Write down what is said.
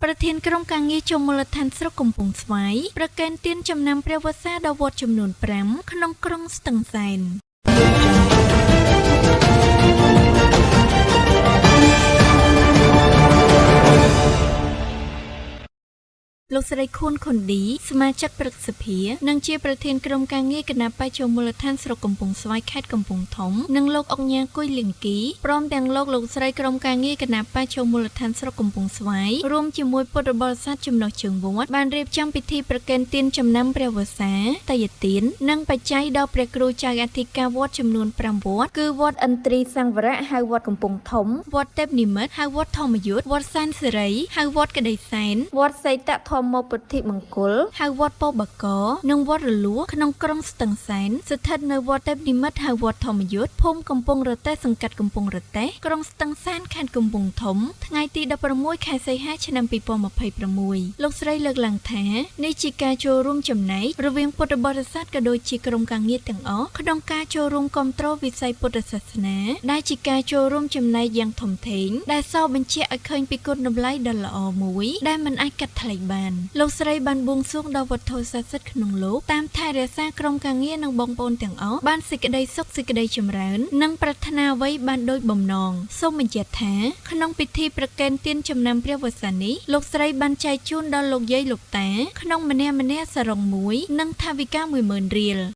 ประเทศกรมการเงินจมลทันสรกุมพงสไว้ประกันเตียนจำนำเปรวษาดาวจำนวนแปรมขนมกรงสตังไซน์លោកស្រីខួនខុនឌីសមាជិកព្រឹទ្ធសភានិងជាប្រធានក្រុមការងារគណៈបច្ចុប្បន្នមូលដ្ឋានស្រុកកំពង់ស្វាយខេត្តកំពង់ធំនិងលោកអុកញ៉ាគុយលៀងគីព្រមទាំងលោកស្រីក្រុមការងារគណៈបច្ចុប្បន្នមូលដ្ឋានស្រុកកំពង់ស្វាយរួមជាមួយពុទ្ធបរិស័ទចំណុះជើងវត្តបានរៀបចំពិធីប្រគេនទានចំណាំព្រះវស្សាតយទាននិងបច្ច័យដល់ព្រះគ្រូចៅអធិការវត្តចំនួន5វត្តគឺវត្តឥន្ទ្រីសង្វរៈហៅវត្តកំពង់ធំវត្តទេពនិមិត្តហៅវត្តធម្មយុទ្ធវត្តសែនសិរីហៅវត្តក្តីសែនវត្តសីតធម្មពុទ្ធិមង្គលហៅវត្តពោបកោនិងវត្តរលួក្នុងក្រុងស្ទឹងសែនស្ថិតនៅវត្តទេពនិមិត្តហៅវត្តធម្មយុទ្ធភូមិកំពង់រតេសសង្កាត់កំពង់រតេសក្រុងស្ទឹងសែនខេត្តកំពង់ធំថ្ងៃទី16ខែសីហាឆ្នាំ2026លោកស្រីលើកឡើងថានេះជាការចូលរួមចំណែករវាងពុទ្ធបរិស័ទក៏ដូចជាក្រុមការងារទាំងអស់ក្នុងការចូលរួមគ្រប់គ្រងវិស័យពុទ្ធសាសនាដែលជាការចូលរួមចំណែកយ៉ាងធំធេងដែលសបញ្ជាក់ឲ្យឃើញពីគុណតម្លៃដ៏ល្អមួយដែលមិនអាចកាត់ថ្លៃបានលោកស្រីបានបួងសួងដល់វត្ថុស័ក្តិសិទ្ធិក្នុងលោកតាមថែរក្សាក្រុមការងារនិងបងប្អូនទាំងអស់បានសេចក្តីសុខសេចក្តីចម្រើននិងប្រាថ្នាអ្វីបានដូចបំណងសូមបញ្ជាក់ថាក្នុងពិធីប្រគេនទានចំណាំព្រះវស្សានេះលោកស្រីបានចែកជូនដល់លោកយាយលោកតាក្នុងម្នាក់សរុងមួយនិងថវិកា 10000 រៀល